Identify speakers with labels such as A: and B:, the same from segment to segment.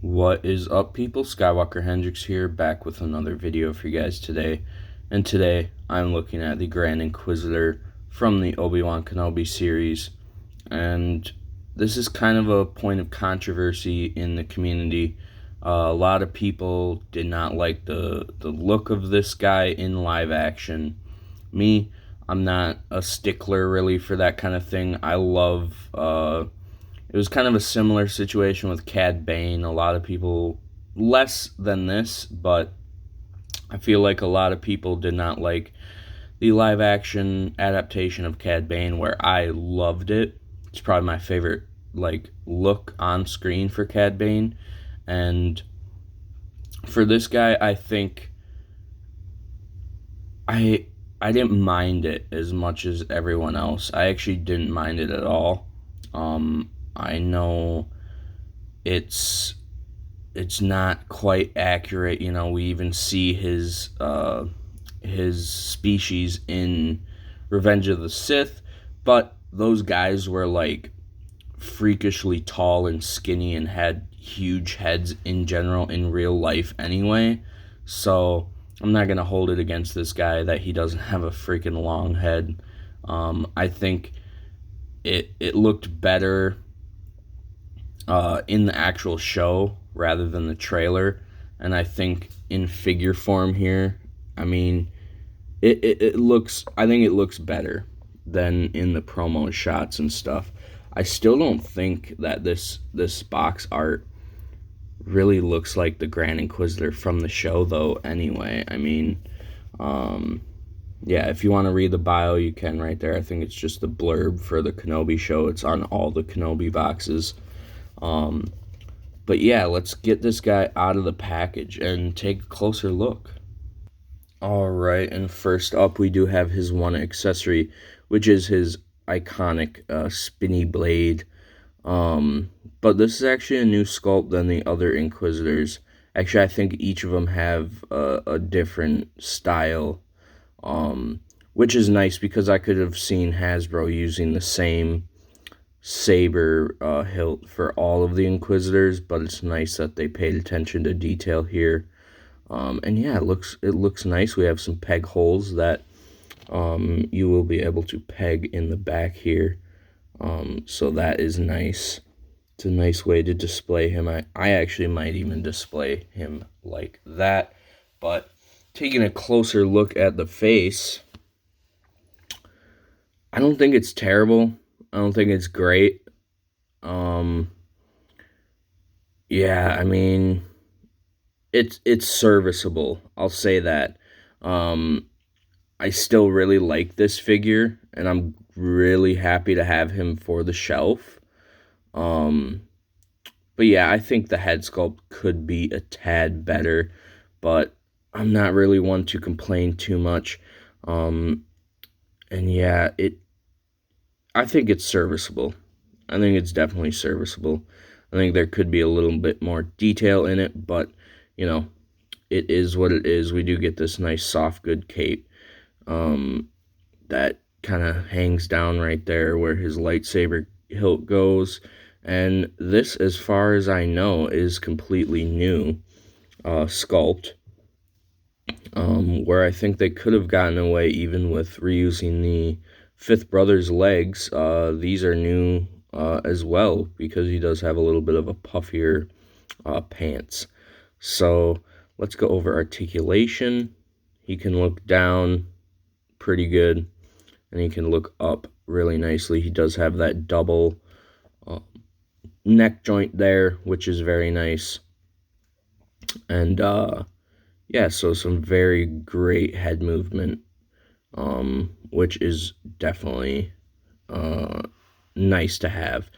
A: What is up, people? Skywalker Hendrix here, back with another video for you guys today. And today, I'm looking at the Grand Inquisitor from the Obi-Wan Kenobi series. And this is kind of a point of controversy in the community. A lot of people did not like the look of this guy in live action. Me, I'm not a stickler really for that kind of thing. I love it was kind of a similar situation with Cad Bane. A lot of people, less than this, but I feel like a lot of people did not like the live action adaptation of Cad Bane, where I loved it. It's probably my favorite look on screen for Cad Bane. And for this guy, I think I didn't mind it as much as everyone else. I actually didn't mind it at all. I know it's not quite accurate. You know, we even see his species in Revenge of the Sith, but those guys were like freakishly tall and skinny and had huge heads in general in real life anyway. So I'm not gonna hold it against this guy that he doesn't have a freaking long head. I think it looked better in the actual show rather than the trailer, and I think in figure form here, I mean, it looks. I think it looks better than in the promo shots and stuff. I still don't think that this box art really looks like the Grand Inquisitor from the show, though. Anyway, I mean, yeah, if you want to read the bio, you can right there. I think it's just the blurb for the Kenobi show. It's on all the Kenobi boxes. But yeah, let's get this guy out of the package and take a closer look. Alright, and first up we do have his one accessory, which is his iconic spinny blade. But this is actually a new sculpt than the other Inquisitors. Actually, I think each of them have a different style, which is nice because I could have seen Hasbro using the same saber hilt for all of the Inquisitors, but it's nice that they paid attention to detail here. And yeah, it looks nice. We have some peg holes that you will be able to peg in the back here. So that is nice. It's a nice way to display him. I actually might even display him like that. But taking a closer look at the face, I don't think it's terrible. I don't think it's great. Yeah, I mean, it's serviceable. I'll say that. I still really like this figure, and I'm really happy to have him for the shelf. But yeah, I think the head sculpt could be a tad better, but I'm not really one to complain too much. And yeah, I think it's serviceable. I think it's definitely serviceable. I think there could be a little bit more detail in it, but, you know, it is what it is. We do get this nice soft good cape that kind of hangs down right there where his lightsaber hilt goes. And this, as far as I know, is completely new sculpt, where I think they could have gotten away even with reusing the Fifth Brother's legs. These are new as well, because he does have a little bit of a puffier pants. So let's go over articulation. He can look down pretty good, and he can look up really nicely. He does have that double neck joint there, which is very nice. And yeah, so some very great head movement, which is definitely nice to have.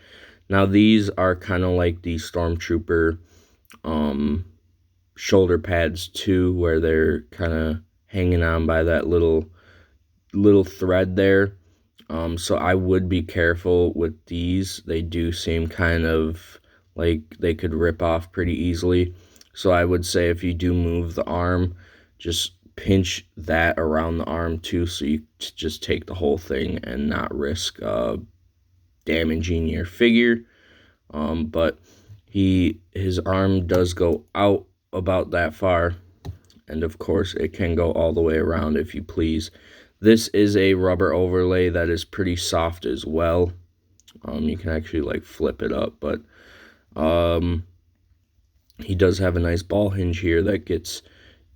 A: Now, these are kind of like the Stormtrooper shoulder pads too, where they're kind of hanging on by that little thread there. So I would be careful with these. They do seem kind of like they could rip off pretty easily. So I would say if you do move the arm, just pinch that around the arm too, so you just take the whole thing and not risk damaging your figure. But His arm does go out about that far, and of course it can go all the way around if you please. This is a rubber overlay that is pretty soft as well. You can actually like flip it up, but he does have a nice ball hinge here that gets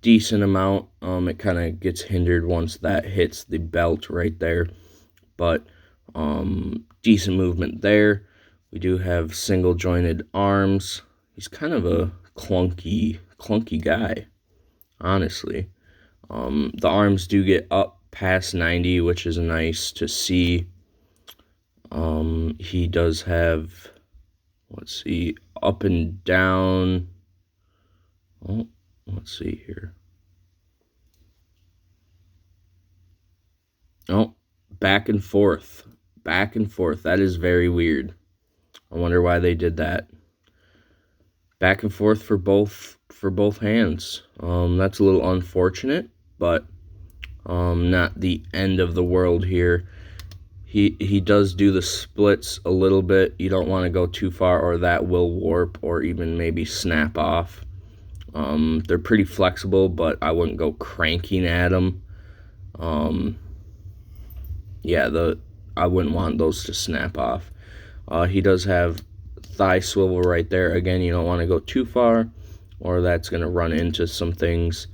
A: decent amount. It kind of gets hindered once that hits the belt right there, but decent movement there. We do have single jointed arms. He's kind of a clunky guy, honestly. The arms do get up past 90, which is nice to see. He does have, let's see, up and down. Oh, let's see here. Oh, back and forth. Back and forth. That is very weird. I wonder why they did that. Back and forth for both hands. That's a little unfortunate, but not the end of the world here. He does do the splits a little bit. You don't want to go too far, or that will warp or even maybe snap off. They're pretty flexible, but I wouldn't go cranking at them. I wouldn't want those to snap off. He does have thigh swivel right there. Again, you don't want to go too far, or that's going to run into some things.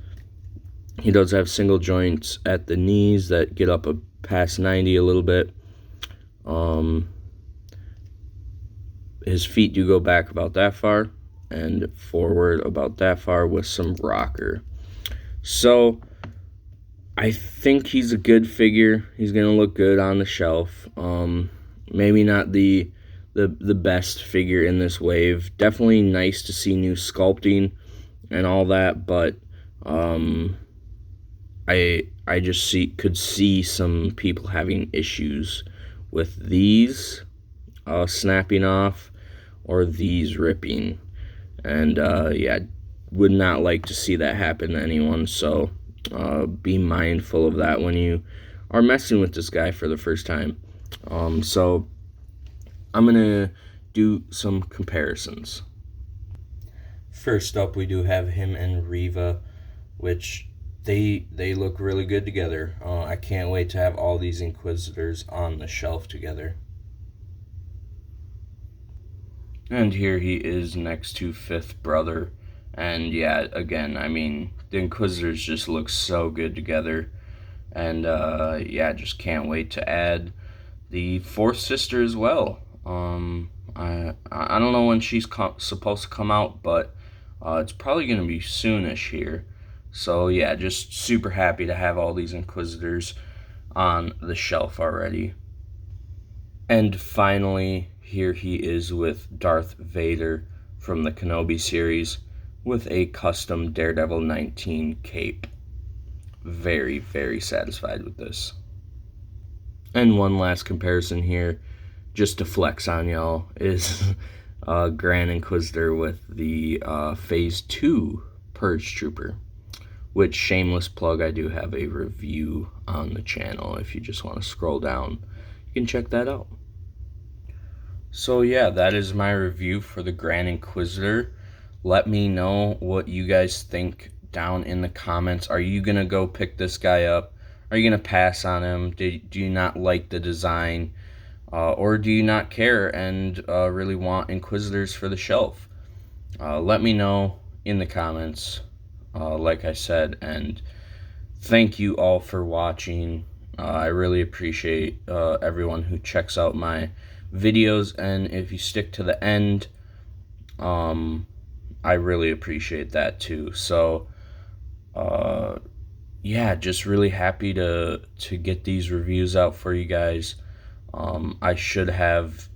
A: He does have single joints at the knees that get up past 90 a little bit. His feet do go back about that far and forward about that far with some rocker. So I think he's a good figure. He's going to look good on the shelf. Maybe not the best figure in this wave. Definitely nice to see new sculpting and all that, but I just could see some people having issues with these snapping off or these ripping, and would not like to see that happen to anyone. So be mindful of that when you are messing with this guy for the first time. So I'm gonna do some comparisons. First up, we do have him and Riva, which they look really good together. I can't wait to have all these Inquisitors on the shelf together. And here he is next to Fifth Brother. And yeah, again, I mean, the Inquisitors just look so good together. And just can't wait to add the fourth sister as well. I don't know when she's supposed to come out, but it's probably going to be soonish here. So yeah, just super happy to have all these Inquisitors on the shelf already. And finally, here he is with Darth Vader from the Kenobi series with a custom Daredevil 19 cape. Very, very satisfied with this. And one last comparison here, just to flex on y'all, is Grand Inquisitor with the Phase 2 Purge Trooper, which, shameless plug, I do have a review on the channel. If you just want to scroll down, you can check that out. So yeah, that is my review for the Grand Inquisitor. Let me know what you guys think down in the comments. Are you going to go pick this guy up? Are you going to pass on him? Do you not like the design? Or do you not care and really want Inquisitors for the shelf? Let me know in the comments, like I said. And thank you all for watching. I really appreciate everyone who checks out my videos. And if you stick to the end, I really appreciate that too. So just really happy to get these reviews out for you guys. I should have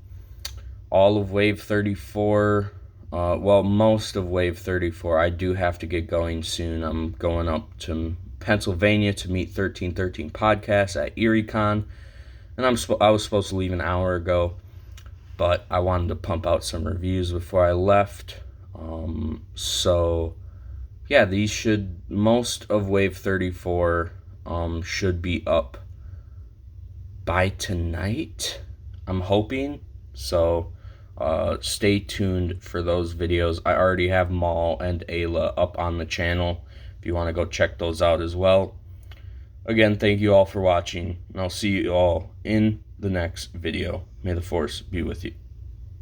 A: all of Wave 34, most of Wave 34. I do have to get going soon. I'm going up to Pennsylvania to meet 1313 Podcasts at ErieCon, and I was supposed to leave an hour ago, but I wanted to pump out some reviews before I left. Most of Wave 34 should be up by tonight, I'm hoping. So Stay tuned for those videos. I already have Maul and Ayla up on the channel if you want to go check those out as well. Again, thank you all for watching, and I'll see you all in the next video. May the Force be with you.